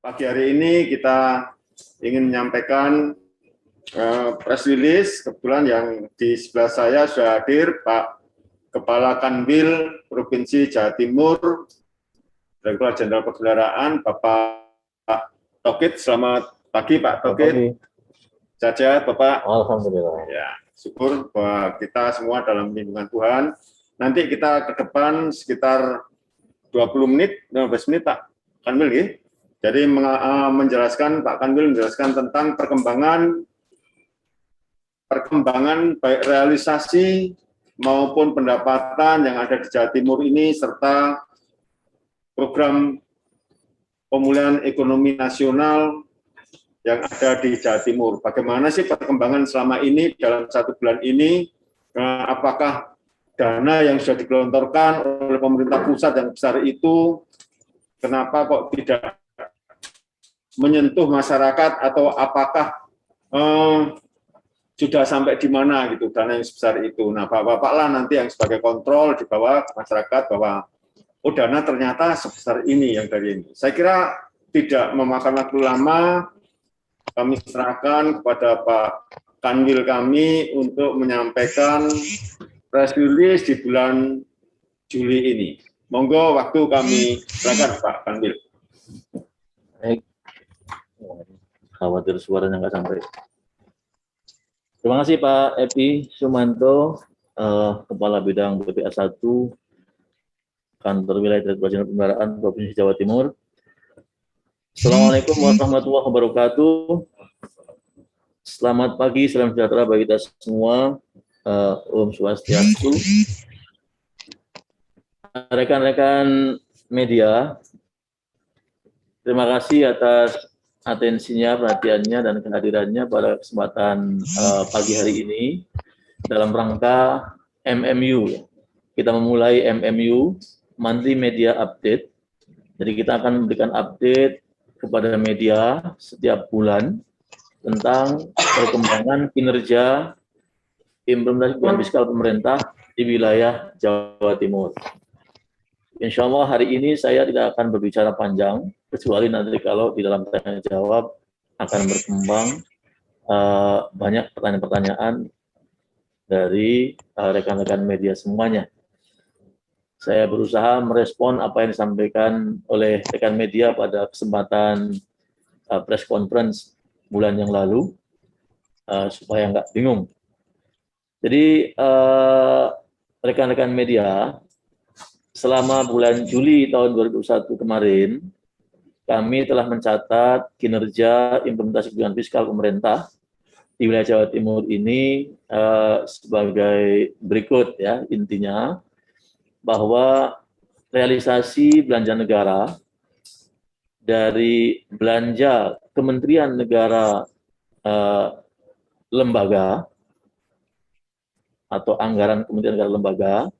Pagi hari ini kita ingin menyampaikan press release. Kebetulan yang di sebelah saya sudah hadir Pak Kepala Kanwil Provinsi Jawa Timur, Direktur Jenderal Perbendaharaan, Bapak Tokit. Selamat pagi Pak Tokit. Saja Bapak. Alhamdulillah. Ya, syukur bahwa kita semua dalam lindungan Tuhan. Nanti kita ke depan sekitar 20 menit, 15 menit Pak Kanwil ya. Jadi menjelaskan, Pak Kanwil menjelaskan tentang perkembangan baik realisasi maupun pendapatan yang ada di Jawa Timur ini, serta program pemulihan ekonomi nasional yang ada di Jawa Timur. Bagaimana sih perkembangan selama ini dalam 1 bulan ini, apakah dana yang sudah digelontorkan oleh pemerintah pusat yang besar itu, kenapa kok tidak menyentuh masyarakat, atau apakah sudah sampai di mana gitu dana yang sebesar itu. Nah, Bapak-Bapak lah nanti yang sebagai kontrol di bawah masyarakat bahwa oh dana ternyata sebesar ini yang dari ini. Saya kira tidak memakan waktu lama, kami serahkan kepada Pak Kanwil kami untuk menyampaikan press release di bulan Juli ini. Monggo waktu kami serahkan Pak Kanwil. Baik. Khawatir suaranya nggak sampai. Terima kasih Pak Epi Sumanto, Kepala Bidang BPA 1, Kantor Wilayah Direktur Jenderal Perbendaharaan Provinsi Jawa Timur. Assalamualaikum warahmatullahi wabarakatuh. Selamat pagi, salam sejahtera bagi kita semua. Om Swastiastu. Rekan-rekan media, terima kasih atas atensinya, perhatiannya, dan kehadirannya pada kesempatan pagi hari ini dalam rangka MMU. Kita memulai MMU, Monthly Media Update. Jadi kita akan memberikan update kepada media setiap bulan tentang perkembangan kinerja implementasi kebijakan fiskal pemerintah di wilayah Jawa Timur. Insya Allah hari ini saya tidak akan berbicara panjang, kecuali nanti kalau di dalam tanya jawab akan berkembang banyak pertanyaan-pertanyaan dari rekan-rekan media semuanya. Saya berusaha merespon apa yang disampaikan oleh rekan media pada kesempatan press conference bulan yang lalu, supaya nggak bingung. Jadi rekan-rekan media, selama bulan Juli tahun 2021 kemarin, kami telah mencatat kinerja implementasi kebijakan fiskal pemerintah di wilayah Jawa Timur ini sebagai berikut ya, intinya bahwa realisasi belanja negara dari belanja Kementerian Negara lembaga atau anggaran Kementerian Negara lembaga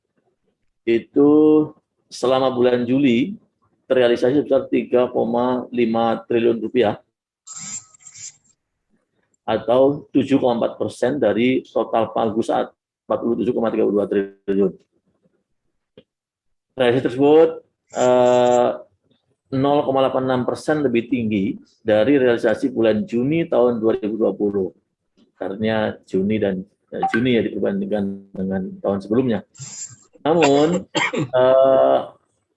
itu selama bulan Juli terrealisasi sebesar 3,5 triliun rupiah atau 7,4% dari total pagu saat 47,32 triliun. Realisasi tersebut 0,86% lebih tinggi dari realisasi bulan Juni tahun 2020. Karena Juni ya dibandingkan dengan tahun sebelumnya. Namun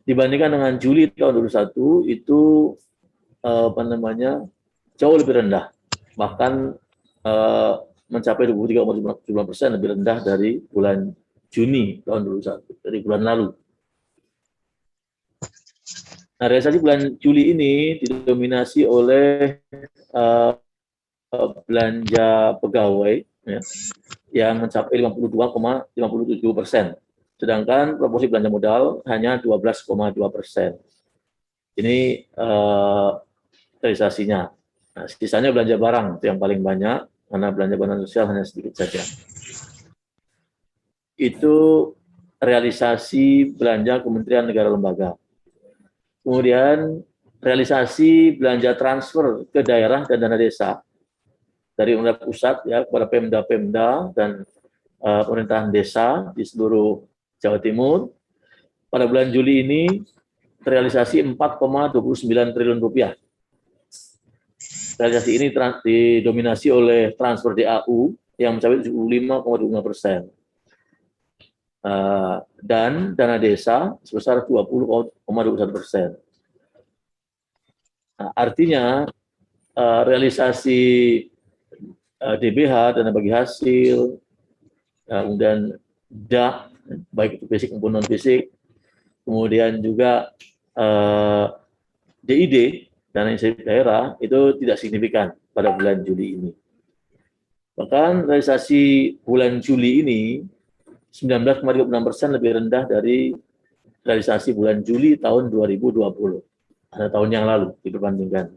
dibandingkan dengan Juli tahun 2021 itu jauh lebih rendah, bahkan mencapai 23,7% lebih rendah dari bulan Juni tahun 2021, dari bulan lalu. Nah, realisasi bulan Juli ini didominasi oleh belanja pegawai ya, yang mencapai 52,57%. Sedangkan proporsi belanja modal hanya 12,2%. Ini realisasinya. Nah, sisanya belanja barang itu yang paling banyak, karena belanja bantuan sosial hanya sedikit saja. Itu realisasi belanja Kementerian Negara Lembaga. Kemudian realisasi belanja transfer ke daerah dan dana desa dari pemerintah pusat ya kepada Pemda-Pemda dan pemerintahan desa di seluruh Jawa Timur pada bulan Juli ini terrealisasi 4,29 triliun rupiah realisasi ini didominasi oleh transfer DAU yang mencapai 75,25%. Dan dana desa sebesar 20,21%. Artinya realisasi DBH, dana bagi hasil, kemudian DAK, baik itu fisik maupun non fisik, kemudian juga DID, dana insentif daerah, itu tidak signifikan pada bulan Juli ini. Bahkan realisasi bulan Juli ini 19,36% lebih rendah dari realisasi bulan Juli tahun 2020, ada tahun yang lalu diperbandingkan.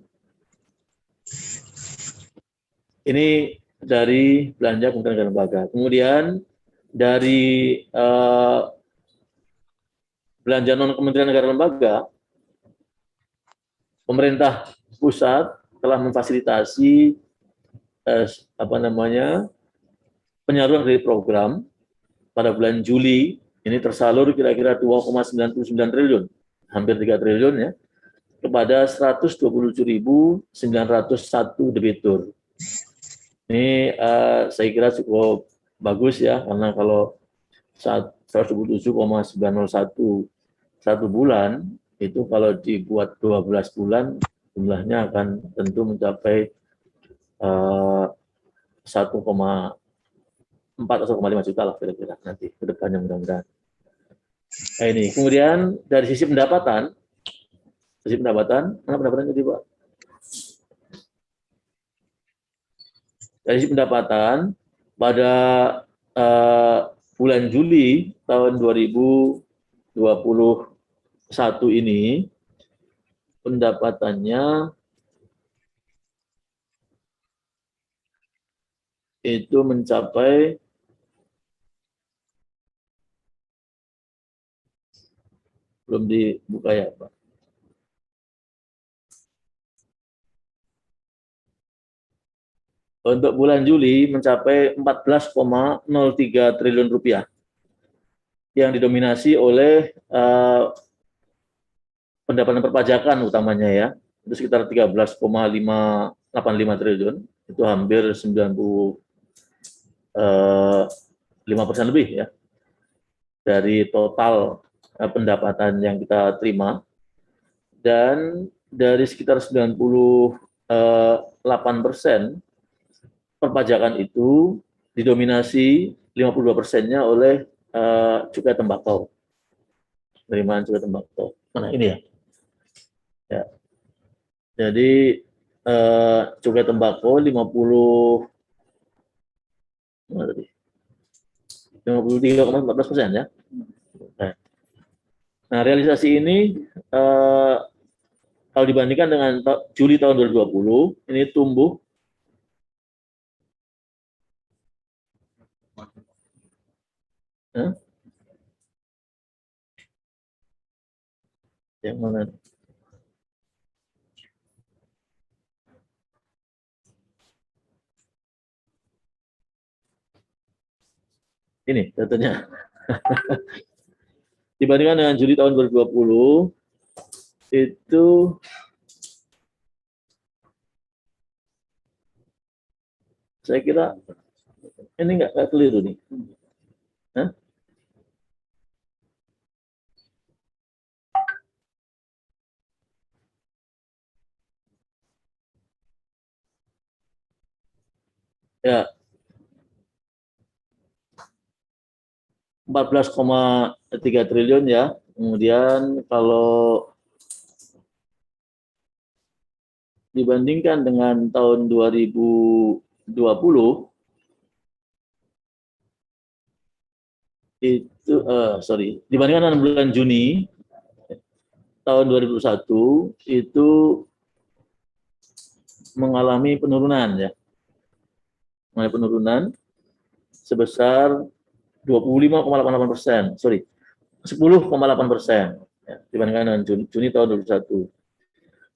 Ini dari belanja kementerian dan lembaga. Kemudian dari belanja non kementerian negara lembaga, pemerintah pusat telah memfasilitasi penyaluran dari program pada bulan Juli ini tersalur kira-kira 2,99 triliun, hampir 3 triliun ya, kepada 127.901 debitur. Ini saya kira cukup bagus ya, karena kalau 127,901 satu bulan, itu kalau dibuat 12 bulan, jumlahnya akan tentu mencapai 1,4 atau 1,5 juta lah kira-kira nanti ke depannya mudah-mudahan. Nah ini, kemudian dari sisi pendapatan, mana pendapatan tadi Pak? Dari sisi pendapatan, pada bulan Juli tahun 2021 ini, pendapatannya itu mencapai belum dibuka ya Pak. Untuk bulan Juli mencapai 14,03 triliun rupiah yang didominasi oleh pendapatan perpajakan utamanya ya, itu sekitar 13,585 triliun, itu hampir 95% lebih ya dari total pendapatan yang kita terima. Dan dari sekitar 98% perpajakan itu didominasi 52%-nya oleh cukai tembakau, penerimaan cukai tembakau. Mana ini ya? Ya. Jadi cukai tembakau 53,14% ya. Nah, realisasi ini kalau dibandingkan dengan Juli tahun 2020 ini tumbuh yang mana? Ini datanya. Dibandingkan dengan Juli tahun 2020 itu saya kira ini nggak keliru nih. Hah? Ya, 14,3 triliun ya. Kemudian kalau dibandingkan dengan tahun 2020 itu dibandingkan dengan bulan Juni tahun 2021 itu mengalami penurunan ya. Mengalami penurunan sebesar 25,88%, 10,8% ya, dibandingkan dengan Juni tahun 2021.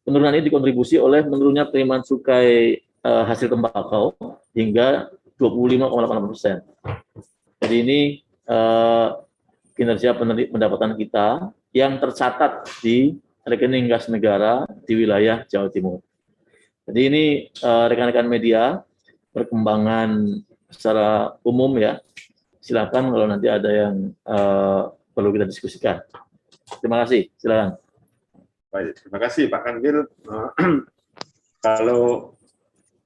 Penurunan ini dikontribusi oleh menurunnya penerimaan cukai hasil tembakau hingga 25,8%. Jadi ini kinerja pendapatan kita yang tercatat di rekening kas negara di wilayah Jawa Timur. Jadi ini rekan-rekan media, perkembangan secara umum ya. Silakan kalau nanti ada yang perlu kita diskusikan. Terima kasih, silakan. Baik, terima kasih Pak Kanwil.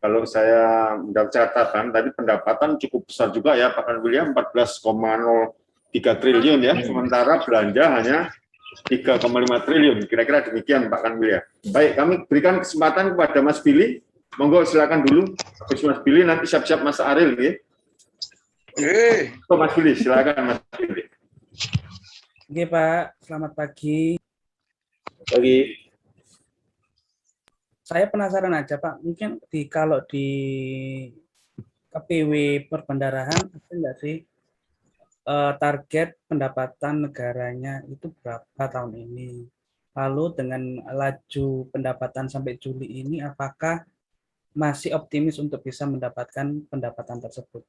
Kalau saya mendapat catatan, tadi pendapatan cukup besar juga ya Pak Kanwil ya, 14,03 triliun ya, sementara belanja hanya 3,5 triliun, kira-kira demikian Pak Kanwil ya. Baik, kami berikan kesempatan kepada Mas Billy, monggo silakan dulu. Habis Mas Billy, nanti siap-siap Mas Ariel ya. Mas Billy, silakan Mas Billy. Oke Pak, selamat pagi. Pagi. Saya penasaran aja Pak, mungkin kalau di KPW Perbendarahan ada nggak sih target pendapatan negaranya itu berapa tahun ini? Lalu dengan laju pendapatan sampai Juli ini, apakah masih optimis untuk bisa mendapatkan pendapatan tersebut?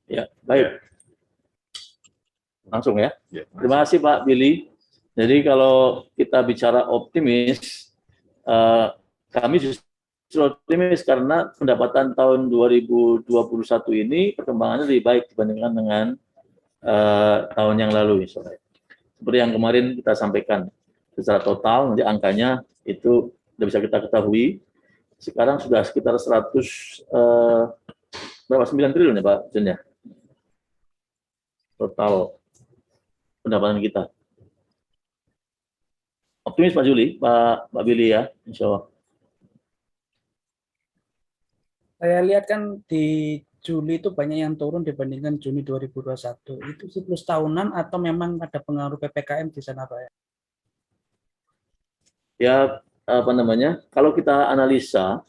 Ya, baik. Langsung ya. Terima kasih Pak Billy. Jadi kalau kita bicara optimis, kami justru optimis karena pendapatan tahun 2021 ini perkembangannya lebih baik dibandingkan dengan tahun yang lalu misalnya. Seperti yang kemarin kita sampaikan, secara total nanti angkanya itu sudah bisa kita ketahui. Sekarang sudah sekitar 9 triliun ya Pak Jen ya? Total pendapatan kita. Optimis Pak Juli, Pak Billy ya, insya Allah. Saya lihat kan di Juli itu banyak yang turun dibandingkan Juni 2021. Itu siklus tahunan atau memang ada pengaruh PPKM di sana Pak ya? Ya, apa namanya, kalau kita analisa,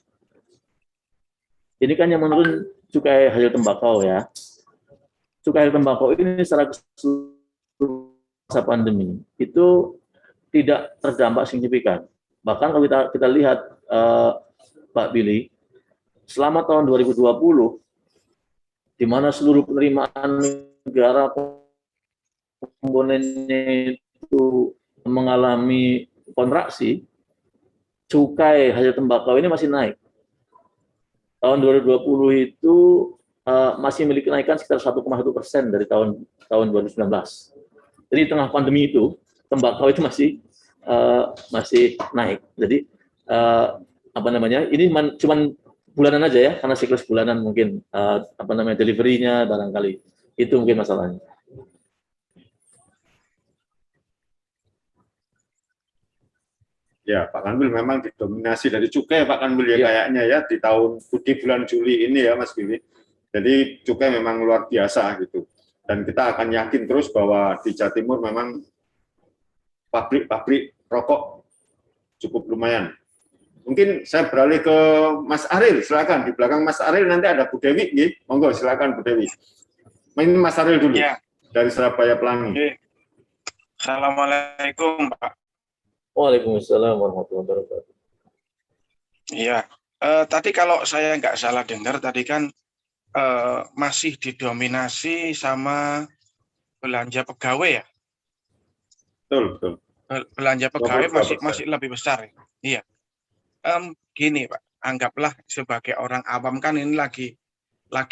ini kan yang menurun cukai hasil tembakau ya. Cukai hasil tembakau ini secara keseluruhan masa pandemi, itu tidak terdampak signifikan. Bahkan kalau kita lihat Pak Billy, selama tahun 2020, di mana seluruh penerimaan negara komponennya itu mengalami kontraksi, cukai hasil tembakau ini masih naik. Tahun 2020 itu masih memiliki kenaikan sekitar 1,1% dari tahun 2019. Jadi di tengah pandemi itu, tembakau itu masih naik. Jadi apa namanya? Ini cuman bulanan aja ya, karena siklus bulanan mungkin delivery-nya barangkali itu mungkin masalahnya. Ya, Pak Kanwil memang didominasi dari cukai Pak Kanwil ya, kayaknya ya di bulan Juli ini ya Mas Billy. Jadi cukai memang luar biasa gitu. Dan kita akan yakin terus bahwa di Jawa Timur memang pabrik rokok cukup lumayan. Mungkin saya beralih ke Mas Ariel, silakan. Di belakang Mas Ariel nanti ada Bu Dewi, nih. Monggo silakan Bu Dewi. Ini Mas Ariel dulu ya, dari Surabaya Pelangi. Assalamualaikum Pak. Waalaikumsalam warahmatullahi wabarakatuh. Iya, tadi kalau saya nggak salah dengar tadi kan masih didominasi sama belanja pegawai ya. Betul. Belanja pegawai masih lebih besar. Iya. Gini Pak, anggaplah sebagai orang awam kan ini lagi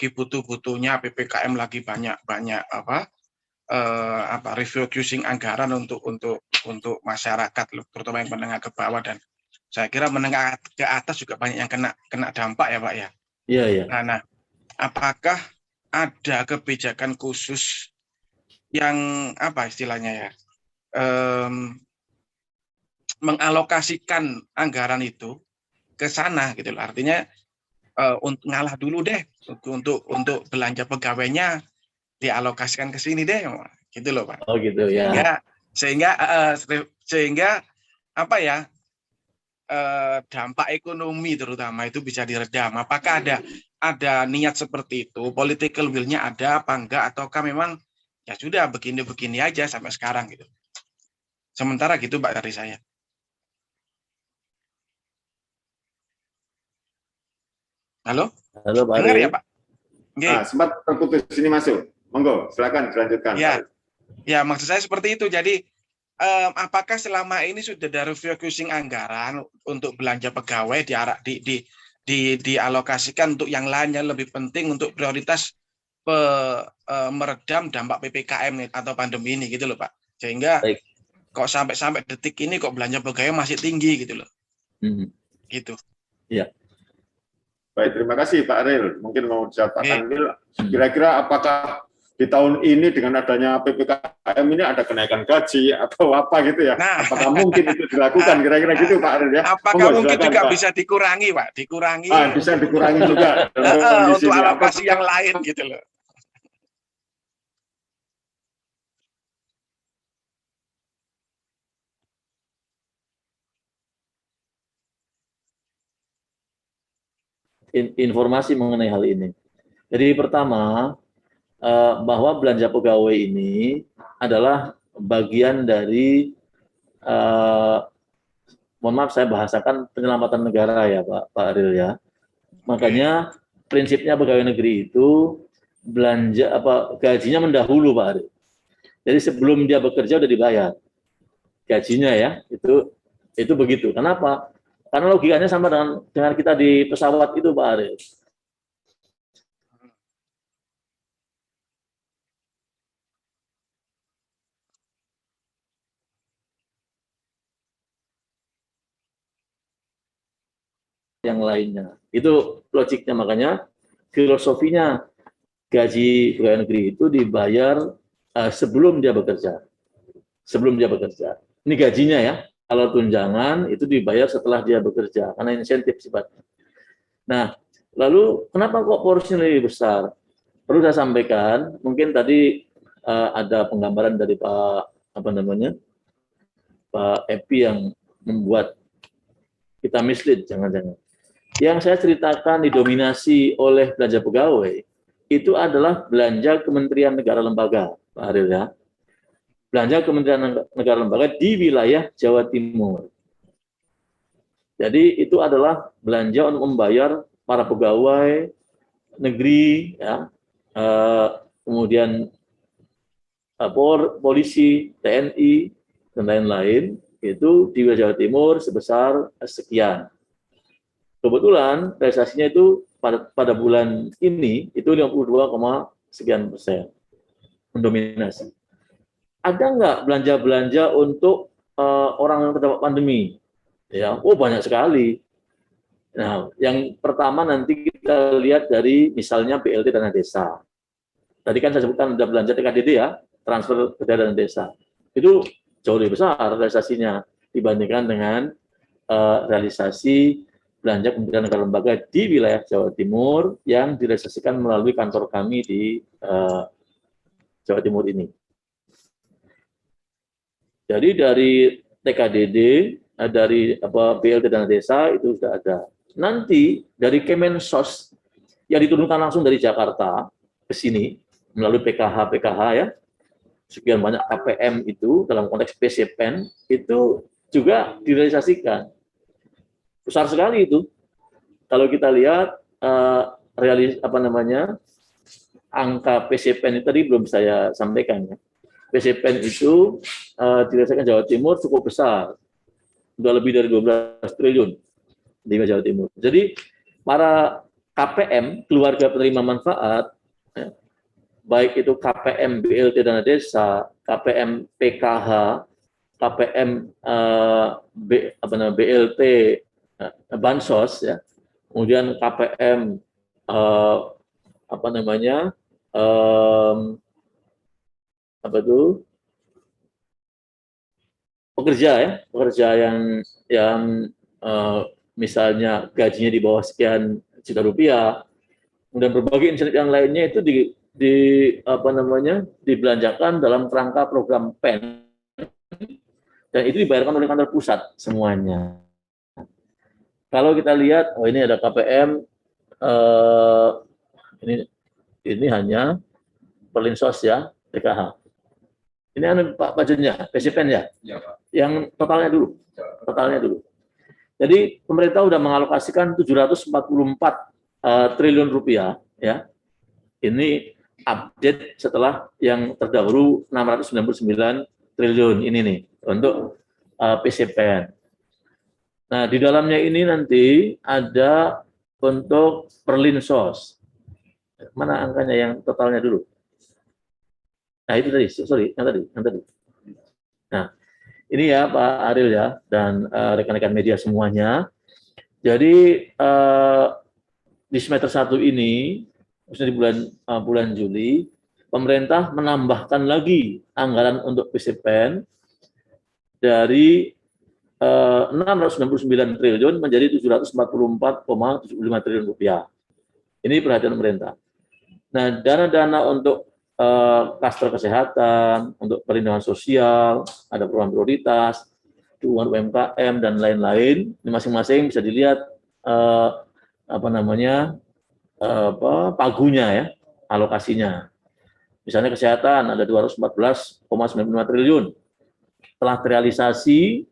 butuh-butuhnya PPKM, lagi banyak refocusing anggaran untuk masyarakat, terutama yang menengah ke bawah, dan saya kira menengah ke atas juga banyak yang kena dampak ya Pak ya. Iya. Nah, apakah ada kebijakan khusus yang istilahnya ya, mengalokasikan anggaran itu ke sana gitu loh. Artinya untuk ngalah dulu deh untuk belanja pegawainya dialokasikan ke sini deh, gitu loh Pak. Oh gitu ya. Sehingga dampak ekonomi terutama itu bisa diredam. Apakah ada niat seperti itu? Political will-nya ada apa enggak? Ataukah memang ya sudah begini-begini aja sampai sekarang gitu? Sementara gitu Pak dari saya. Halo Pak. Dengar ya Pak? Sempat terputus, sini masuk. Monggo, silakan dilanjutkan. Ya, maksud saya seperti itu. Jadi apakah selama ini sudah ada refocusing anggaran untuk belanja pegawai dialokasikan untuk yang lain yang lebih penting untuk prioritas meredam dampak PPKM atau pandemi ini gitu loh Pak. Sehingga Baik. kok sampai detik ini kok belanja pegawai masih tinggi gitu loh. Gitu. Iya. Baik, terima kasih Pak Ariel. Mungkin mau dijawab Pak Kanwil, kira-kira apakah di tahun ini dengan adanya PPKM ini ada kenaikan gaji atau apa gitu ya? Nah, apakah mungkin itu dilakukan kira-kira gitu Pak Ariel ya? Apakah Monggo, mungkin silakan, juga Pak. bisa dikurangi Pak? Dikurangi. Bisa dikurangi juga untuk alokasi yang lain gitu loh. Informasi mengenai hal ini. Jadi pertama, bahwa belanja pegawai ini adalah bagian dari, mohon maaf saya bahasakan penyelamatan negara ya Pak Ariel ya. Makanya prinsipnya pegawai negeri itu belanja gajinya mendahulu Pak Ariel. Jadi sebelum dia bekerja udah dibayar gajinya ya, itu begitu. Kenapa? Karena logikanya sama dengan kita di pesawat itu Pak Ariel. Yang lainnya. Itu logiknya, makanya filosofinya gaji pegawai negeri itu dibayar sebelum dia bekerja. Sebelum dia bekerja. Ini gajinya ya. Kalau tunjangan itu dibayar setelah dia bekerja karena insentif sifatnya. Nah, lalu kenapa kok porsinya lebih besar? Perlu saya sampaikan, mungkin tadi ada penggambaran dari Pak Epi yang membuat kita mislead, jangan-jangan. Yang saya ceritakan didominasi oleh belanja pegawai, itu adalah belanja Kementerian Negara Lembaga, Pak Ariel ya. Belanja Kementerian Negara Lembaga di wilayah Jawa Timur. Jadi itu adalah belanja untuk membayar para pegawai negeri, ya, kemudian polisi, TNI, dan lain-lain, itu di wilayah Jawa Timur sebesar sekian. Kebetulan realisasinya itu pada bulan ini itu 52,sekian%, mendominasi. Ada nggak belanja-belanja untuk orang yang terdampak pandemi? Ya, banyak sekali. Nah, yang pertama nanti kita lihat dari misalnya BLT dana desa. Tadi kan saya sebutkan ada belanja TKDD ya, transfer ke dana desa. Itu jauh lebih besar realisasinya dibandingkan dengan realisasi belanja Kementerian Negara Lembaga di wilayah Jawa Timur yang direalisasikan melalui kantor kami di Jawa Timur ini. Jadi dari TKDD, dari BLT dana desa itu sudah ada. Nanti dari Kemensos yang diturunkan langsung dari Jakarta ke sini melalui PKH ya, sekian banyak KPM itu dalam konteks PCPEN itu juga direalisasikan. Besar sekali itu. Kalau kita lihat angka PCPEN itu tadi belum saya sampaikan ya. PCPEN itu dirasakan Jawa Timur cukup besar, sudah lebih dari 12 triliun di Jawa Timur. Jadi para KPM, keluarga penerima manfaat, ya, baik itu KPM BLT dana desa, KPM PKH, KPM BLT bansos, ya, kemudian KPM pekerja yang misalnya gajinya di bawah sekian juta rupiah, kemudian berbagai insentif yang lainnya itu dibelanjakan dalam kerangka program PEN, dan itu dibayarkan oleh kantor pusat semuanya. Kalau kita lihat, ini ada KPM, ini hanya Perlinsos ya, PKH. Ini Pak Pajennya, PCPEN ya? Ya, Pak. Yang totalnya dulu. Jadi pemerintah sudah mengalokasikan 744 triliun rupiah, ya. Ini update setelah yang terdahulu 699 triliun ini nih untuk PCPN. Nah, di dalamnya ini nanti ada untuk Perlinsos. Mana angkanya yang totalnya dulu? Nah, itu tadi, sorry, yang tadi. Nah, ini ya Pak Ariel ya, dan rekan-rekan media semuanya. Jadi, di semester 1 ini, khususnya di bulan Juli, pemerintah menambahkan lagi anggaran untuk PCPN dari 699 triliun menjadi 744,75 triliun rupiah. Ini perhatian pemerintah. Nah, dana-dana untuk klaster kesehatan, untuk perlindungan sosial, ada program prioritas, dukungan UMKM dan lain-lain. Ini masing-masing bisa dilihat pagunya ya, alokasinya. Misalnya kesehatan ada 214,95 triliun, telah terrealisasi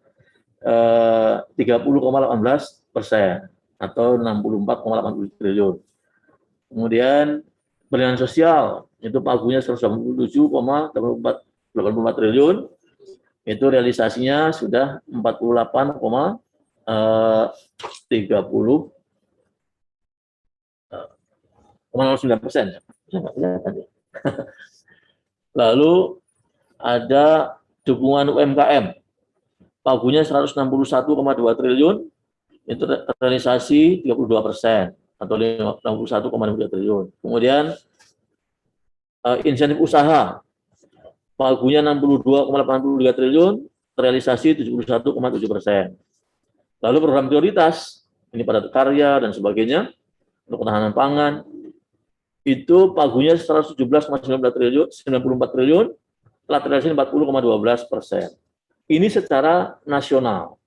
30,18% atau 64,80 triliun. Kemudian perlindungan sosial itu pagunya 187,84 triliun, itu realisasinya sudah 48,09%. Lalu ada dukungan UMKM, pagunya 161,2 triliun, itu realisasi 32% atau 61,2 triliun. Kemudian insentif usaha, pagunya 62,83 triliun, realisasi 71,7%. Lalu program prioritas, ini padat karya dan sebagainya, untuk ketahanan pangan, itu pagunya 117,94 triliun, telah terrealisasi 40,12%. Ini secara nasional.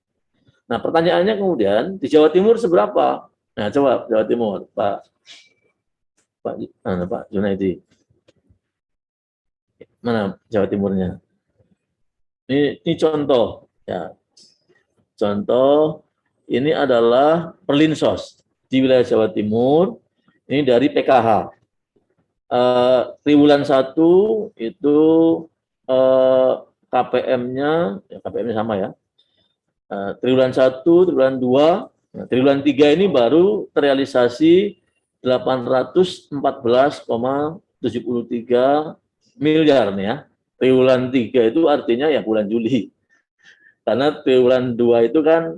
Nah, pertanyaannya kemudian di Jawa Timur seberapa? Nah, coba Jawa Timur, Pak Junaidi. Mana Jawa Timurnya? Ini contoh ya. Contoh ini adalah Perlinsos di wilayah Jawa Timur. Ini dari PKH. Triwulan 1 itu KPM-nya sama ya. Triwulan 1, triwulan 2, nah, triwulan 3 ini baru terrealisasi 814,73 miliar nih ya. Triwulan 3 itu artinya ya bulan Juli. Karena triwulan 2 itu kan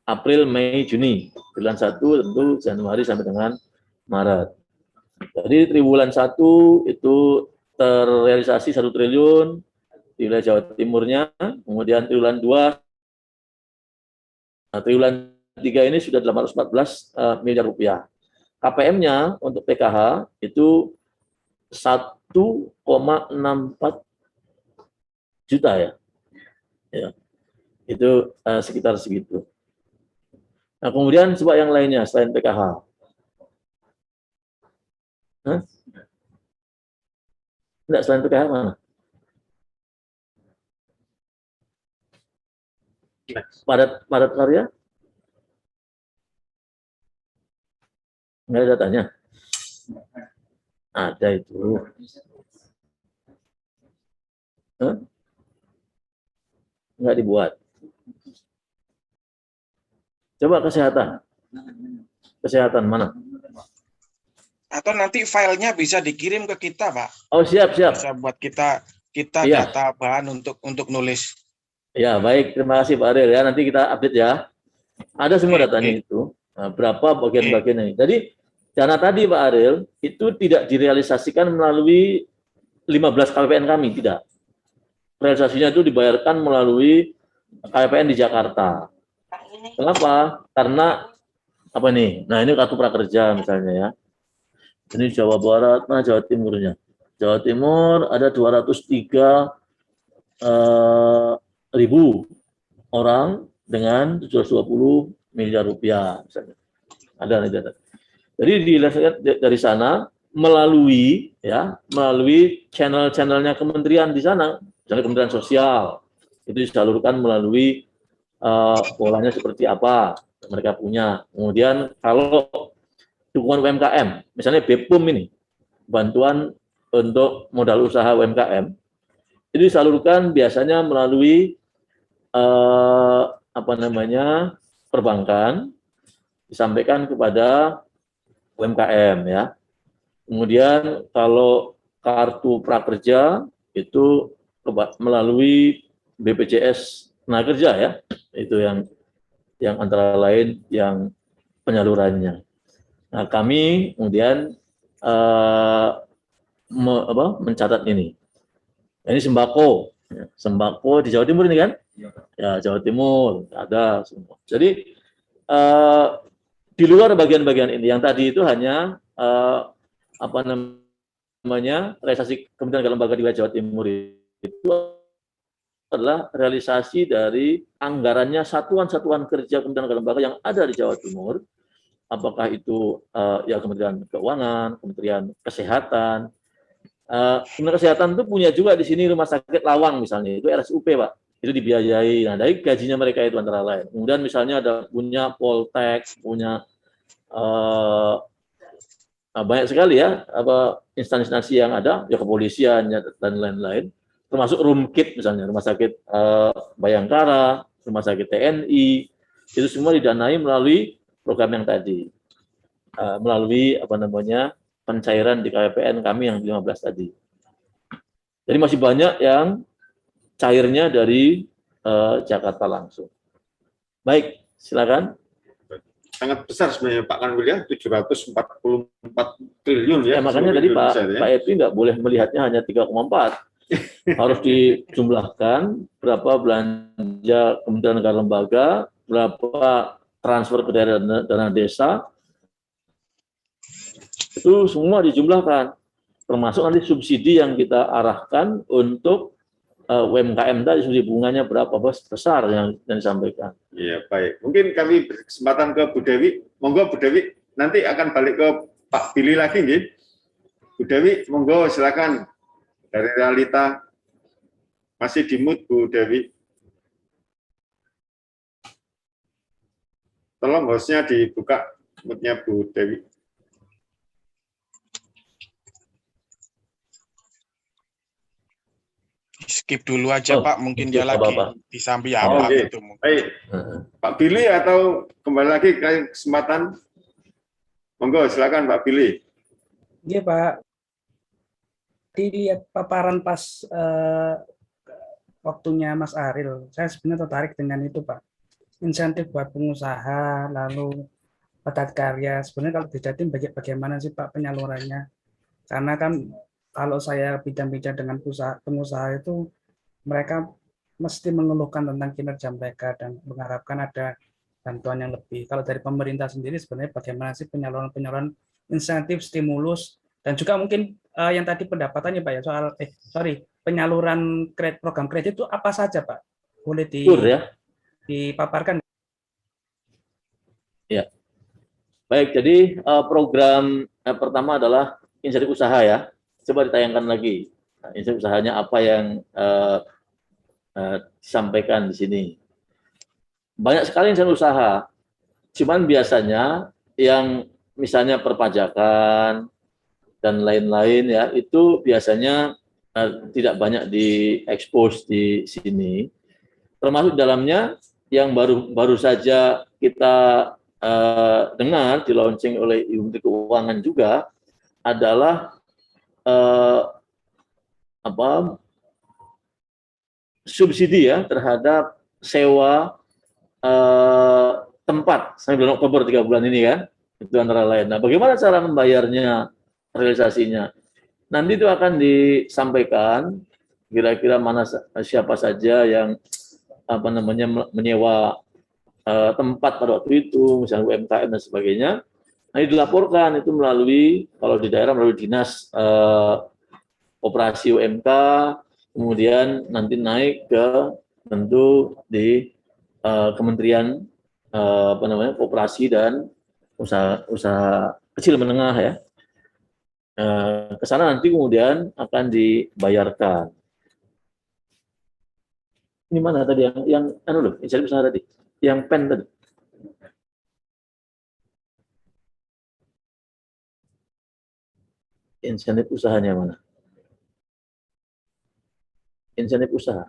April, Mei, Juni. Triwulan 1 tentu Januari sampai dengan Maret. Jadi triwulan 1 itu terrealisasi 1 triliun di wilayah Jawa Timurnya, kemudian triwulan 2, triwulan 3 ini sudah 814 miliar rupiah. KPM-nya untuk PKH itu 1,64 juta ya. Itu sekitar segitu. Nah, kemudian coba yang lainnya selain PKH. Enggak, selain PKH mana? Padat karya? Enggak ada datanya? Ada itu. Enggak dibuat. Coba kesehatan. Kesehatan mana? Atau nanti filenya bisa dikirim ke kita, Pak. Oh, siap. Bisa buat kita iya. data bahan untuk nulis. Ya, baik. Terima kasih Pak Ariel ya. Nanti kita update ya. Ada semua datanya itu. Nah, berapa bagian-bagian ini. Jadi, dana tadi Pak Ariel itu tidak direalisasikan melalui 15 KPN kami, tidak. Realisasinya itu dibayarkan melalui KPN di Jakarta. Kenapa? Karena apa nih? Nah, ini kartu prakerja misalnya ya. Ini Jawa Barat, nah Jawa Timurnya. Jawa Timur ada 203 ribu orang dengan 720 miliar rupiah misalnya. Ada nih data. Jadi dilihat dari sana melalui channel-channelnya kementerian di sana, misalnya Kementerian Sosial, itu disalurkan melalui polanya seperti apa mereka punya. Kemudian kalau dukungan UMKM, misalnya BPUM ini, bantuan untuk modal usaha UMKM, itu disalurkan biasanya melalui perbankan, disampaikan kepada UMKM ya. Kemudian kalau kartu prakerja itu melalui BPJS Tenaga Kerja ya, itu yang antara lain yang penyalurannya. Nah, kami kemudian mencatat ini. Ini sembako, sembako di Jawa Timur ini kan? Ya, Jawa Timur ada semua. Jadi di luar bagian-bagian ini, yang tadi itu hanya realisasi Kementerian dan Lembaga di wilayah Jawa Timur itu adalah realisasi dari anggarannya satuan-satuan kerja Kementerian dan Lembaga yang ada di Jawa Timur, apakah itu ya Kementerian Keuangan, Kementerian Kesehatan. Kementerian Kesehatan itu punya juga di sini rumah sakit Lawang misalnya, itu RSUP Pak, itu dibiayai. Nah dari gajinya mereka itu antara lain. Kemudian misalnya ada punya Poltek, punya banyak sekali ya instansi yang ada, ya kepolisian dan lain-lain, termasuk Rumkit misalnya, rumah sakit Bayangkara, rumah sakit TNI, itu semua didanai melalui program yang tadi, melalui pencairan di KPPN kami yang 15 tadi. Jadi masih banyak yang cairnya dari Jakarta langsung. Baik, silakan. Sangat besar sebenarnya Pak Kanwil ya, 744 triliun ya. Ya makanya tadi Pak Epi nggak boleh melihatnya hanya 3,4. Harus dijumlahkan berapa belanja Kementerian Negara Lembaga, berapa transfer ke daerah dana desa, itu semua dijumlahkan. Termasuk nanti subsidi yang kita arahkan untuk UMKM tadi, subsidi bunganya berapa besar yang disampaikan. Iya, baik. Mungkin kami berkesempatan ke Bu Dewi. Monggo Bu Dewi, nanti akan balik ke Pak Billy lagi, nggih. Bu Dewi, monggo silakan. Dari realita masih di mute Bu Dewi. Tolong hostnya dibuka mute-nya Bu Dewi. Skip dulu aja Pak, mungkin dia lagi di samping apa gitu. Baik. Pak Billy atau kembali lagi ke kesempatan? Monggo silakan Pak Billy. Iya Pak. Dilihat paparan pas waktunya Mas Ariel, saya sebenarnya tertarik dengan itu Pak. Insentif buat pengusaha, lalu padat karya. Sebenarnya kalau di Jatim bagaimana sih Pak penyalurannya? Karena kan kalau saya bincang-bincang dengan pengusaha itu, mereka mesti mengeluhkan tentang kinerja mereka dan mengharapkan ada bantuan yang lebih. Kalau dari pemerintah sendiri sebenarnya bagaimana sih penyaluran insentif, stimulus, dan juga mungkin yang tadi pendapatannya Pak ya soal penyaluran program kredit itu apa saja Pak? Boleh dipaparkan? Ya. Baik, jadi program pertama adalah insentif usaha ya. Coba ditayangkan lagi. Nah, insentif usahanya apa yang disampaikan di sini. Banyak sekali insentif usaha. Cuman biasanya yang misalnya perpajakan dan lain-lain ya, itu biasanya tidak banyak diekspos di sini. Termasuk dalamnya yang baru saja kita dengar di launching oleh Ibu Menteri Keuangan juga adalah subsidi ya terhadap sewa tempat sampai bulan Oktober 3 bulan ini kan, itu antara lain. Nah, bagaimana cara membayarnya, realisasinya? Nanti itu akan disampaikan kira-kira siapa saja yang menyewa tempat pada waktu itu, misalnya UMKM dan sebagainya. Nah, dilaporkan itu melalui, kalau di daerah melalui dinas operasi UMK, kemudian nanti naik ke tentu di Kementerian Koperasi dan usaha kecil menengah ya. Ke sana nanti kemudian akan dibayarkan. Ini mana tadi yang insentif usaha tadi, yang pen tadi. Insentif usahanya mana? insentif usaha.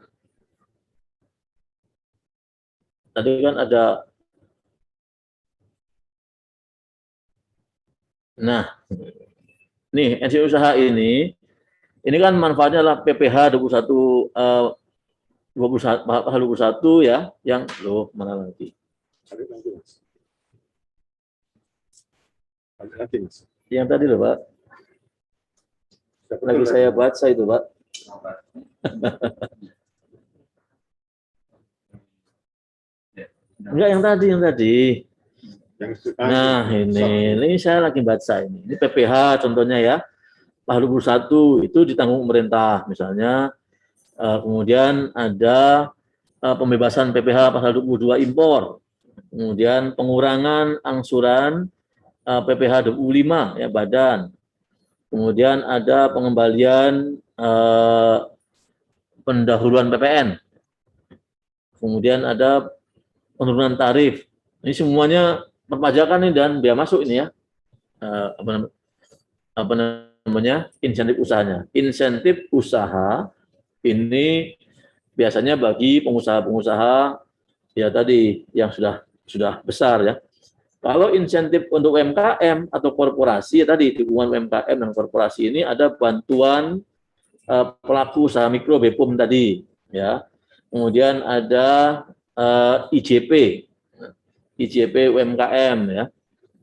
Tadi kan ada, nah, nih insentif usaha ini kan manfaatnya adalah PPh 21 pasal 21 ya, yang loh mana lagi? Yang tadi loh Pak. Lagi saya baca itu Pak. Enggak yang tadi. Nah ini saya lagi baca ini. Ini PPh contohnya ya. Pasal 21 itu ditanggung pemerintah misalnya. Kemudian ada pembebasan PPh pasal 22 impor. Kemudian pengurangan angsuran PPh 25 ya badan. Kemudian ada pengembalian pendahuluan PPN. Kemudian ada penurunan tarif. Ini semuanya perpajakan ini dan biaya masuk ini ya. Apa namanya? Insentif usahanya. Insentif usaha ini biasanya bagi pengusaha-pengusaha ya tadi yang sudah besar ya. Kalau insentif untuk UMKM atau korporasi ya tadi dukungan UMKM dan korporasi ini ada bantuan pelaku usaha mikro BPUM tadi ya. Kemudian ada IJP UMKM ya.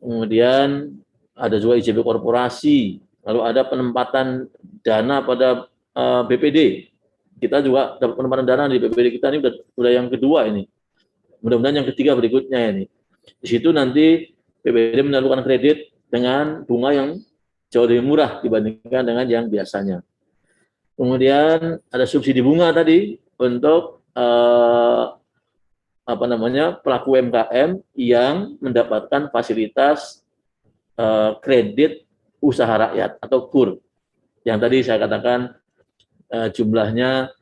Kemudian ada juga IJP korporasi. Lalu ada penempatan dana pada BPD. Kita juga dapat penempatan dana di BPD kita ini sudah yang kedua ini. Mudah-mudahan yang ketiga berikutnya ini. Di situ nanti BPD menyalurkan kredit dengan bunga yang jauh lebih murah dibandingkan dengan yang biasanya. Kemudian ada subsidi bunga tadi untuk pelaku UMKM yang mendapatkan fasilitas kredit usaha rakyat atau KUR. Yang tadi saya katakan jumlahnya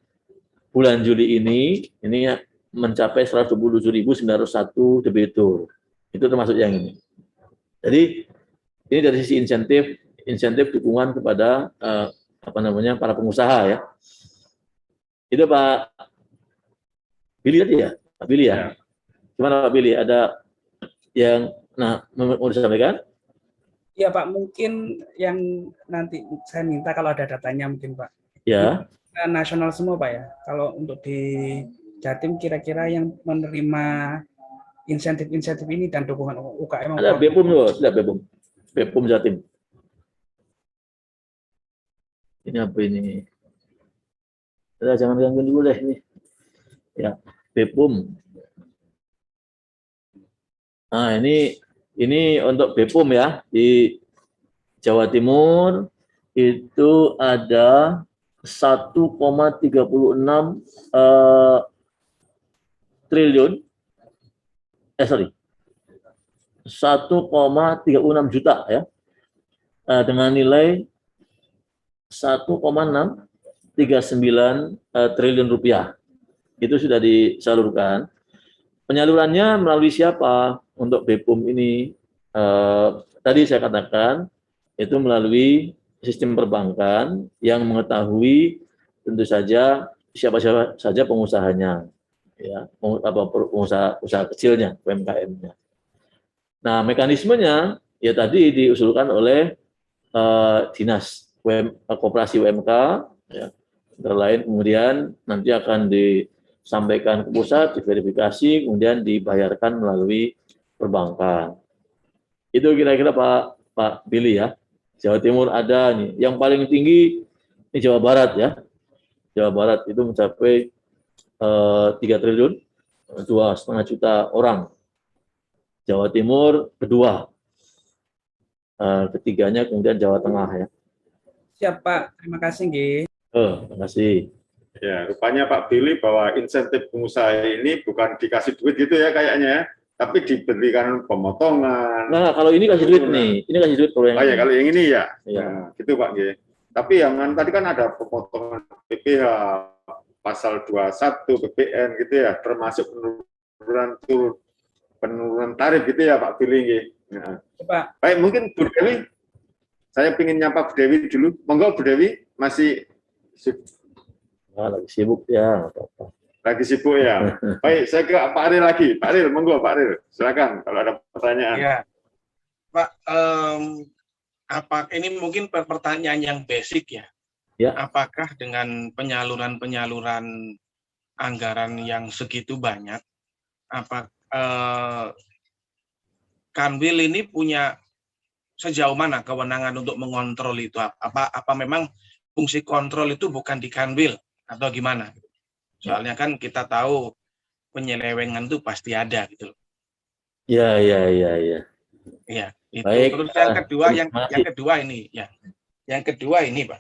bulan Juli ini mencapai 127.901 debitur. Itu termasuk yang ini. Jadi ini dari sisi insentif dukungan kepada para pengusaha ya. Itu Pak Billy tadi ya, Pak Billy ya. Gimana Pak Billy? Ada yang mau disampaikan? Ya Pak, mungkin yang nanti saya minta kalau ada datanya mungkin Pak. Ya. Nasional semua Pak ya. Kalau untuk di Jatim kira-kira yang menerima insentif-insentif ini dan dukungan UKM. Ada BPUM loh, ada BPUM Jatim. Ini apa ini? Jangan gangguin dulu deh ini. Ya, BPUM. Nah, ini untuk BPUM ya di Jawa Timur itu ada 1,36 triliun 1,36 juta ya dengan nilai 1,639 triliun rupiah itu sudah disalurkan. Penyalurannya melalui siapa untuk BPUM ini? Tadi saya katakan itu melalui sistem perbankan yang mengetahui tentu saja siapa saja pengusahanya, ya, usaha kecilnya, UMKM-nya. Nah, mekanismenya ya tadi diusulkan oleh dinas koperasi UMK, ya, antara lain kemudian nanti akan disampaikan ke pusat, diverifikasi, kemudian dibayarkan melalui perbankan. Itu kira-kira Pak Billy ya. Jawa Timur ada nih, yang paling tinggi ini Jawa Barat ya. Jawa Barat itu mencapai 3 triliun, 2,5 juta orang. Jawa Timur kedua, ketiganya kemudian Jawa Tengah ya. Siap Pak, terima kasih nggih. Terima kasih. Ya, rupanya Pak Billy bahwa insentif pengusaha ini bukan dikasih duit gitu ya kayaknya ya, tapi diberikan pemotongan. Nah, kalau ini kasih duit nih, ini kasih duit kalau yang ini. Kalau yang ini ya, ya. Nah, gitu Pak G. Tapi yang tadi kan ada pemotongan PPh, pasal 21 PPN gitu ya, termasuk penurunan tarif gitu ya Pak Billy G. Nah. Pak. Baik, mungkin Bu Dewi, saya ingin nyapa Bu Dewi dulu. Monggo Bu Dewi, masih Lagi sibuk ya, nggak apa-apa. Lagi sibuk ya. Baik, saya ke Pak Aril lagi. Pak Aril, monggo Pak Aril. Silakan kalau ada pertanyaan. Ya, Pak, apa ini mungkin pertanyaan yang basic ya? Ya. Apakah dengan penyaluran anggaran yang segitu banyak, apa Kanwil ini punya sejauh mana kewenangan untuk mengontrol itu? Apa memang fungsi kontrol itu bukan di Kanwil atau gimana? Soalnya kan kita tahu penyelewengan itu pasti ada gitu. Ya. Iya, itu. Baik. Terus yang kedua ini ya. Yang kedua ini, Pak.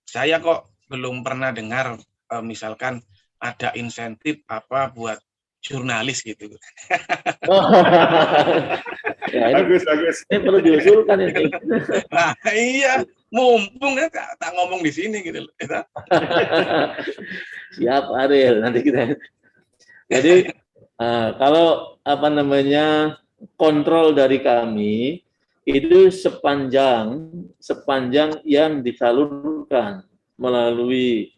Saya kok belum pernah dengar misalkan ada insentif apa buat jurnalis gitu. Ya, ini Bagus. ini perlu diusulkan ini. Nah, iya, mumpung ya tak ngomong di sini gitu. Siap Ariel, nanti kita. Jadi kalau apa namanya kontrol dari kami itu sepanjang yang disalurkan melalui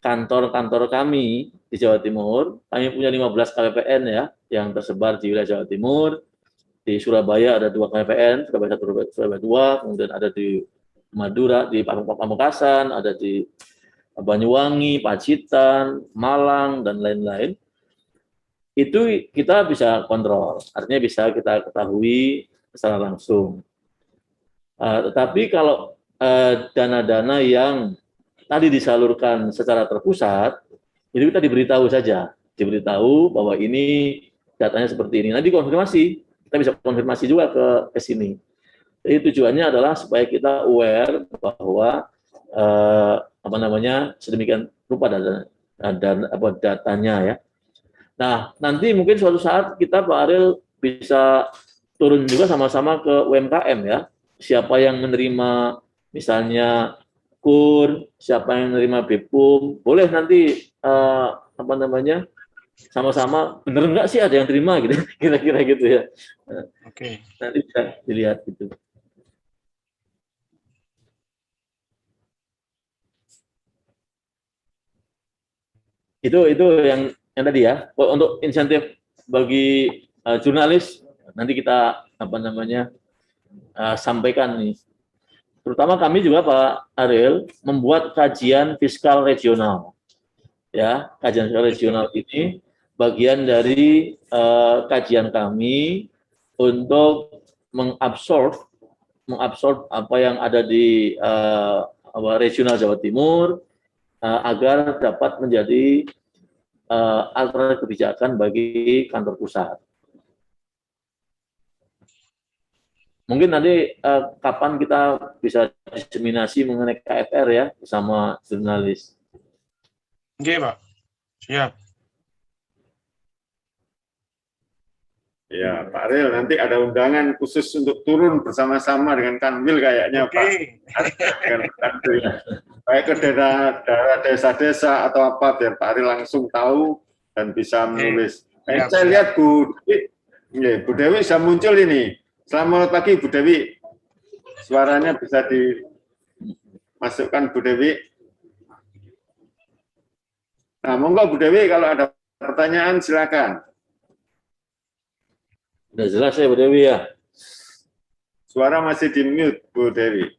kantor-kantor kami di Jawa Timur. Kami punya 15 KPPN ya yang tersebar di wilayah Jawa Timur. Di Surabaya ada 2 KPPN, Surabaya 1, Surabaya 2, kemudian ada di Madura, di Pamekasan, ada di Banyuwangi, Pacitan, Malang, dan lain-lain. Itu kita bisa kontrol, artinya bisa kita ketahui secara langsung. Tetapi kalau dana-dana yang tadi disalurkan secara terpusat, itu kita diberitahu saja, diberitahu bahwa ini datanya seperti ini. Nanti konfirmasi, kita bisa konfirmasi juga ke sini. Jadi tujuannya adalah supaya kita aware bahwa sedemikian rupa datanya ya. Nah, nanti mungkin suatu saat kita Pak Ariel bisa turun juga sama-sama ke UMKM ya. Siapa yang menerima misalnya KUR, siapa yang menerima BPUM, boleh nanti sama-sama bener nggak sih ada yang terima gitu, kira-kira gitu ya. Oke. Nanti bisa dilihat gitu. Itu yang tadi ya. Untuk insentif bagi jurnalis nanti kita sampaikan nih. Terutama kami juga Pak Ariel membuat kajian fiskal regional. Ya, kajian fiskal regional ini bagian dari kajian kami untuk mengabsorb apa yang ada di regional Jawa Timur agar dapat menjadi alternatif kebijakan bagi kantor pusat. Mungkin nanti kapan kita bisa diseminasi mengenai KFR ya bersama jurnalis. Oke, Pak. Siap. Ya, Pak Ariel, nanti ada undangan khusus untuk turun bersama-sama dengan Kanwil kayaknya, Pak. Kayak ke daerah desa-desa atau apa, biar Pak Ariel langsung tahu dan bisa menulis. Saya lihat Bu Dewi sudah muncul ini. Selamat pagi Bu Dewi. Suaranya bisa dimasukkan Bu Dewi. Nah, monggo Bu Dewi kalau ada pertanyaan silakan. Sudah jelas ya Bu Dewi ya. Suara masih di mute Bu Dewi.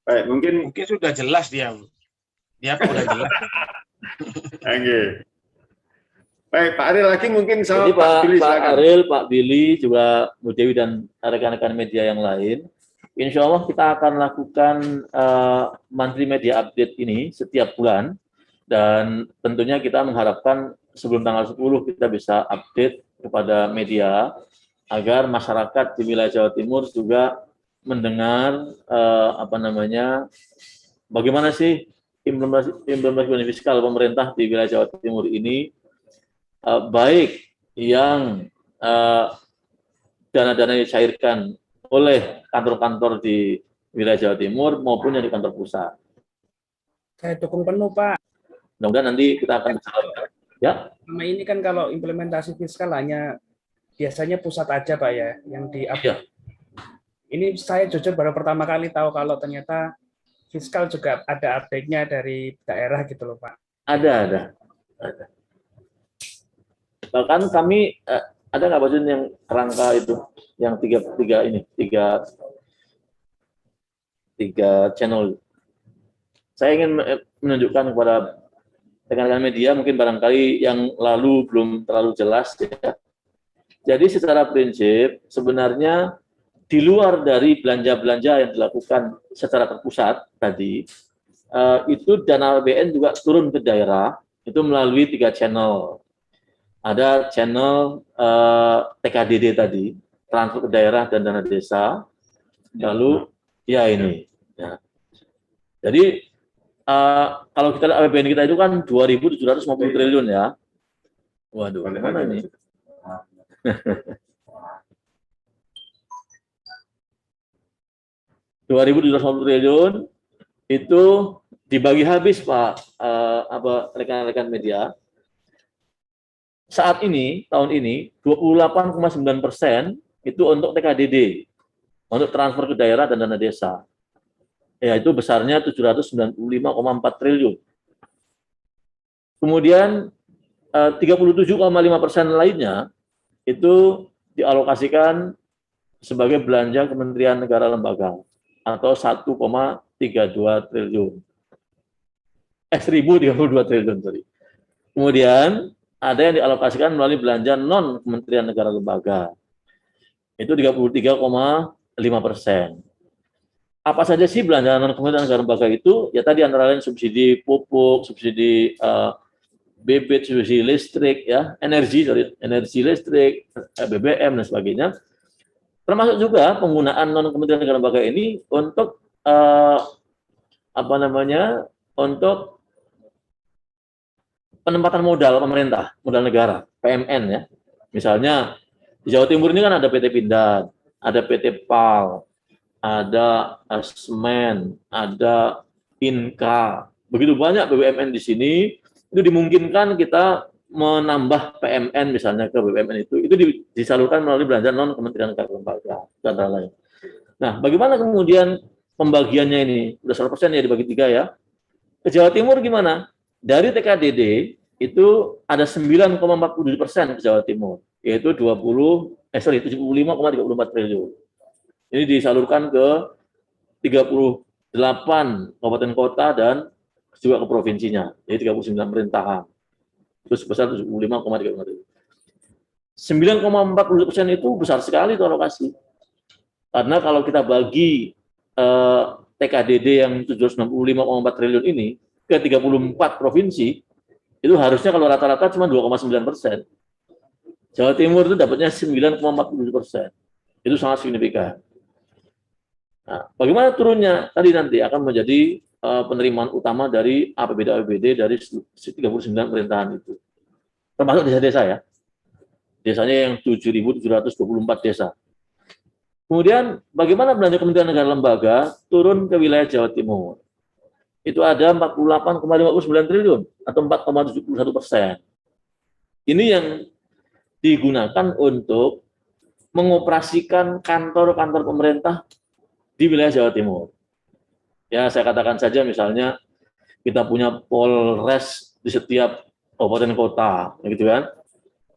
Baik, mungkin sudah jelas dia. Dia sudah jelas. Oke. Baik, Pak Ariel lagi mungkin sama Jadi Pak Billy, Pak silakan. Ariel, Pak Billy, juga Bu Dewi dan rekan-rekan media yang lain. Insya Allah kita akan lakukan monthly media update ini setiap bulan. Dan tentunya kita mengharapkan sebelum tanggal 10 kita bisa update kepada media agar masyarakat di wilayah Jawa Timur juga mendengar bagaimana sih implementasi fiskal pemerintah di wilayah Jawa Timur ini, baik yang dana-dana yang dicairkan oleh kantor-kantor di wilayah Jawa Timur maupun yang di kantor pusat. Saya dukung penuh, Pak. Mudah-mudahan nanti kita akan bisa, ya. Selama ini kan kalau implementasi fiskal hanya biasanya pusat aja, Pak ya, yang di Iya. Ini saya jujur baru pertama kali tahu kalau ternyata fiskal juga ada update-nya dari daerah gitu loh, Pak. Ada. Bahkan kami ada nggak Pak Jun yang kerangka itu, yang tiga channel. Saya ingin menunjukkan kepada rekan-rekan media, mungkin barangkali yang lalu belum terlalu jelas ya. Jadi secara prinsip sebenarnya di luar dari belanja-belanja yang dilakukan secara terpusat tadi, itu dana APBN juga turun ke daerah itu melalui 3 channel. Ada channel TKDD tadi, transfer ke daerah dan dana desa. Lalu ya ini. Ya. Jadi kalau kita lihat APBN kita itu kan 2.750 triliun ya. Waduh, mana ini? $2.750 triliun itu dibagi habis Pak, rekan-rekan media. Saat ini, tahun ini, 28,9% itu untuk TKDD, untuk transfer ke daerah dan dana desa. Ya, itu besarnya 795,4 triliun. Kemudian 37,5% lainnya itu dialokasikan sebagai belanja Kementerian Negara Lembaga atau 1,32 triliun. 1.032 triliun, sorry. Kemudian ada yang dialokasikan melalui belanja non Kementerian Negara Lembaga. Itu 33,5%. Apa saja sih belanja non Kementerian Negara Lembaga itu? Ya tadi antara lain subsidi pupuk, subsidi bibit, subsidi listrik, ya, energi listrik, BBM dan sebagainya. Termasuk juga penggunaan non Kementerian Negara Lembaga ini untuk untuk penempatan modal pemerintah, modal negara, PMN ya. Misalnya di Jawa Timur ini kan ada PT Pindad, ada PT PAL, ada Semen, ada Inka, begitu banyak BUMN di sini. Itu dimungkinkan kita menambah PMN misalnya ke BUMN itu disalurkan melalui belanja non Kementerian Negara Lembaga dan lain. Nah, bagaimana kemudian pembagiannya ini? Sudah 100% ya dibagi 3 ya. Ke Jawa Timur gimana? Dari TKDD itu ada 9,47% ke Jawa Timur, yaitu 75,34 triliun. Ini disalurkan ke 38 kabupaten kota dan juga ke provinsinya, jadi 39 pemerintahan. Itu sebesar 75,34 triliun. 9,40% itu besar sekali itu alokasi. Karena kalau kita bagi TKDD yang 765,4 triliun ini ke 34 provinsi, itu harusnya kalau rata-rata cuma 2,9%. Jawa Timur itu dapatnya 9,47%. Itu sangat signifikan. Nah, bagaimana turunnya? Tadi nanti akan menjadi penerimaan utama dari APBD dari 39 pemerintahan itu. Termasuk desa-desa ya. Desanya yang 7.724 desa. Kemudian bagaimana belanja Kementerian Negara Lembaga turun ke wilayah Jawa Timur? Itu ada 48,59 triliun atau 4,71%. Ini yang digunakan untuk mengoperasikan kantor-kantor pemerintah di wilayah Jawa Timur. Ya, saya katakan saja misalnya kita punya Polres di setiap kabupaten kota, gitu kan?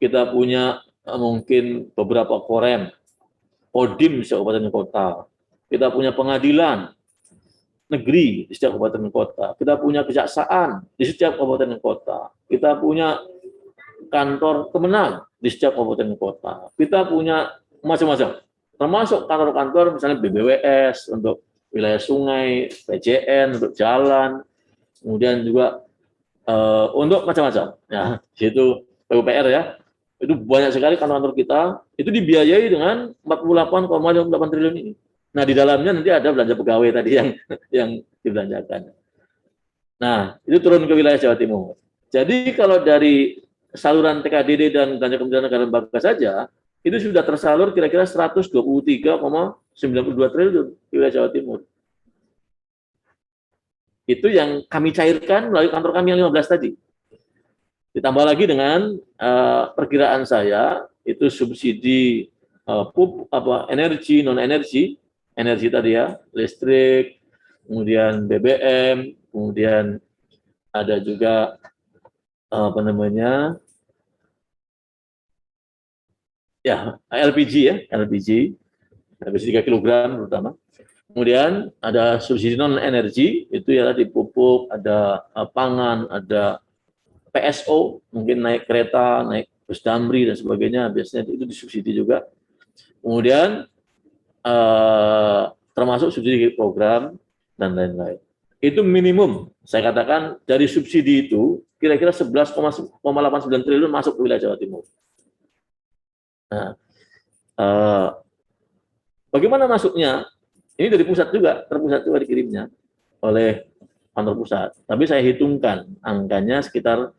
Kita punya mungkin beberapa Korem, Kodim di setiap kabupaten kota. Kita punya pengadilan negeri di setiap kabupaten kota. Kita punya kejaksaan di setiap kabupaten kota. Kita punya kantor kemenang di setiap kabupaten kota. Kita punya macam-macam. Termasuk kantor-kantor misalnya BBWS untuk wilayah sungai, PJN untuk jalan, kemudian juga untuk macam-macam. Ya, situ PUPR ya. Itu banyak sekali kantor-kantor kita, itu dibiayai dengan 48,58 triliun ini. Nah, di dalamnya nanti ada belanja pegawai tadi yang dibelanjakan. Nah, itu turun ke wilayah Jawa Timur. Jadi kalau dari saluran TKDD dan belanja Kementerian Negara Lembaga saja, itu sudah tersalur kira-kira 123,92 triliun di wilayah Jawa Timur. Itu yang kami cairkan melalui kantor kami yang 15 tadi. Ditambah lagi dengan perkiraan saya itu subsidi energi non energi energi tadi ya, listrik, kemudian BBM, kemudian ada juga apa namanya, ya LPG ya, LPG 3 kilogram terutama. Kemudian ada subsidi non energi, itu ya di pupuk, ada pangan, ada PSO, mungkin naik kereta, naik bus damri dan sebagainya, biasanya itu disubsidi juga. Kemudian termasuk subsidi program dan lain-lain. Itu minimum, saya katakan dari subsidi itu kira-kira 11,89 triliun masuk ke wilayah Jawa Timur. Nah, bagaimana masuknya? Ini dari pusat juga, terpusat juga dikirimnya oleh kantor pusat. Tapi saya hitungkan angkanya sekitar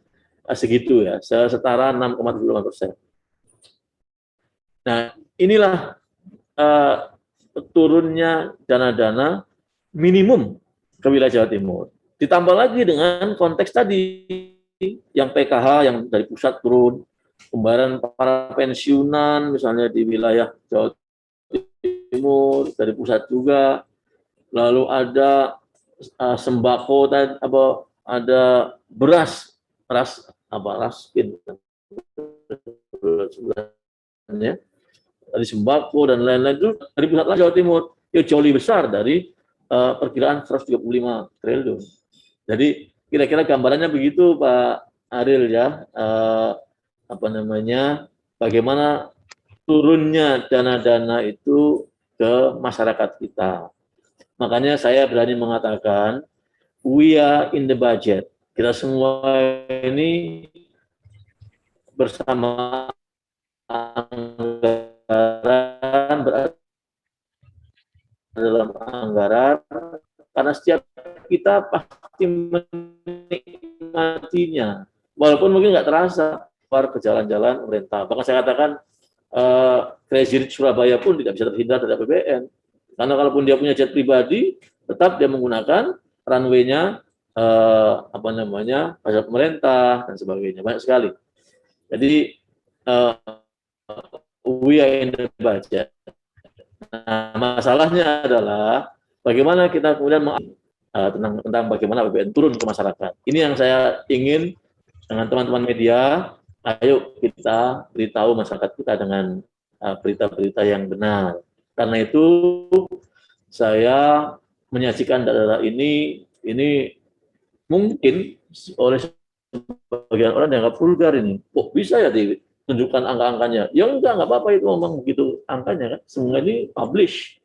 segitu ya, setara 6,78%. Nah, inilah turunnya dana-dana minimum ke wilayah Jawa Timur. Ditambah lagi dengan konteks tadi yang PKH yang dari pusat turun, pembayaran para pensiunan misalnya di wilayah Jawa Timur dari pusat juga, lalu ada sembako dan apa, ada beras raskin ya, dari sembako dan lain-lain itu dari pusat Jawa Timur itu jauh lebih besar dari perkiraan 135 triliun. Jadi kira-kira gambarannya begitu Pak Ariel ya, apa namanya, bagaimana turunnya dana-dana itu ke masyarakat kita. Makanya saya berani mengatakan we are in the budget. Kita semua ini bersama anggaran, berada dalam anggaran, karena setiap kita pasti menikmatinya, walaupun mungkin nggak terasa keluar ke jalan-jalan pemerintah. Bahkan saya katakan Crazy Rich Surabaya pun tidak bisa terhindar dari APBN, karena kalaupun dia punya jet pribadi, tetap dia menggunakan runway-nya apa namanya, pajak pemerintah dan sebagainya, banyak sekali. Jadi we are in the budget. Nah, masalahnya adalah bagaimana kita kemudian tentang bagaimana APBN turun ke masyarakat. Ini yang saya ingin dengan teman-teman media, ayo kita beritahu masyarakat kita dengan berita-berita yang benar. Karena itu saya menyajikan data ini mungkin oleh sebagian orang dianggap vulgar ini. Kok bisa ya ditunjukkan angka-angkanya? Ya enggak apa-apa itu ngomong begitu angkanya kan. Semua ini publish.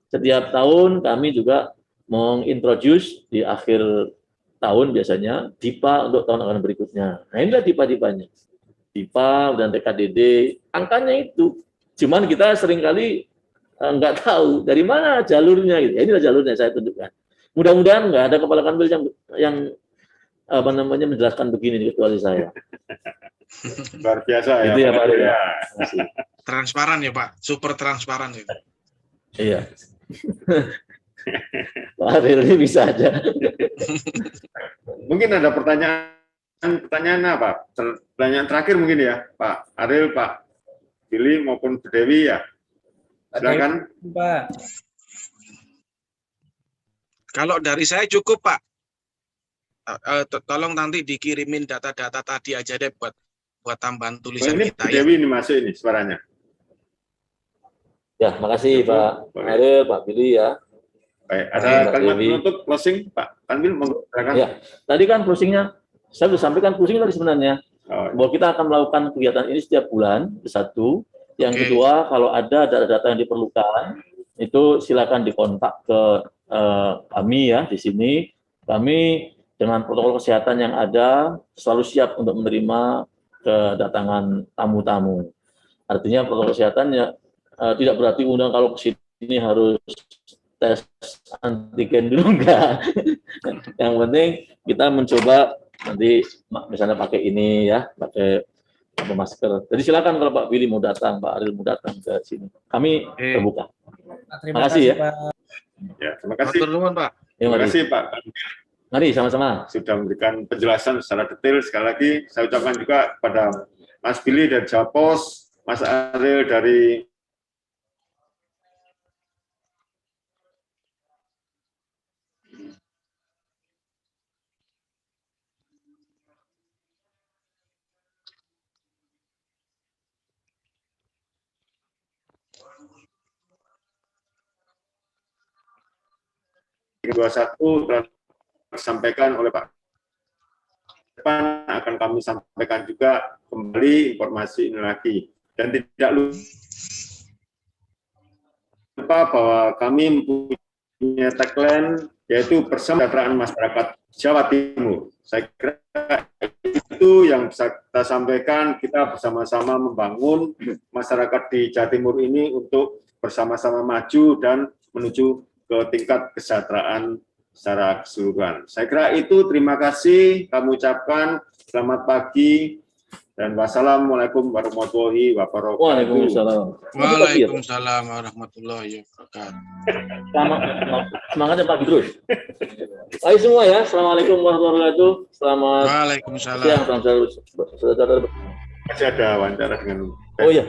Setiap tahun kami juga mengintroduce di akhir tahun biasanya DIPA untuk tahun berikutnya. Nah inilah DIPA-DIPA-nya. DIPA dan TKDD, angkanya itu. Cuman kita seringkali nggak tahu dari mana jalurnya. Gitu. Inilah jalurnya saya tunjukkan. Mudah-mudahan nggak ada kepala kanwil yang apa namanya menjelaskan begini kecuali saya. Luar biasa itu ya Pak Ariel. Ya. Transparan ya Pak, super transparan itu. Iya. Pak Ariel ini bisa aja. Mungkin ada pertanyaan apa? Pertanyaan terakhir mungkin ya, Pak Ariel, Pak Billy maupun Bu Dewi ya. Silakan. Pak. Kalau dari saya cukup Pak. Tolong nanti dikirimin data-data tadi aja deh buat tambahan tulisan ini kita. Bu Dewi ini masuk ini suaranya. Ya, makasih Pak Ariel, Pak Billy ya. Baik, ada kalimat penutup closing Pak Kanwil, silakan. Ya, tadi kan closingnya saya sudah sampaikan closing tadi sebenarnya. Bahwa kita akan melakukan kegiatan ini setiap bulan, satu. Yang kedua, kalau ada data-data yang diperlukan, itu silakan dikontak ke kami ya di sini. Kami dengan protokol kesehatan yang ada selalu siap untuk menerima kedatangan tamu-tamu. Artinya protokol kesehatannya tidak berarti undang kalau ke sini harus tes antigen dulu, enggak. Yang penting kita mencoba nanti misalnya pakai ini ya, pakai masker. Jadi silakan kalau Pak Billy mau datang, Pak Ariel mau datang ke sini. Kami terbuka. Terima kasih ya. Pak. Ya, terima kasih. Pak. Terima kasih Pak. Mari sama-sama. Sudah memberikan penjelasan secara detail. Sekali lagi saya ucapkan juga kepada Mas Billy dari Jawa Pos, Mas Ariel dari 2021 telah disampaikan oleh Pak. Depan akan kami sampaikan juga kembali informasi ini lagi. Dan tidak lupa bahwa kami mempunyai tagline yaitu persaudaraan masyarakat Jawa Timur. Saya kira itu yang bisa kita sampaikan, kita bersama-sama membangun masyarakat di Jawa Timur ini untuk bersama-sama maju dan menuju ke tingkat kesejahteraan secara keseluruhan. Saya kira itu, terima kasih, kami ucapkan selamat pagi, dan wassalamualaikum warahmatullahi wabarakatuh. Waalaikumsalam. Waalaikumsalam warahmatullahi wabarakatuh. Semangat ya Pak Idrus. Ayo semua ya, assalamualaikum warahmatullahi wabarakatuh. Selamat Waalaikumsalam. siang, salam sejahtera. Masih ada wawancara dengan Oh iya.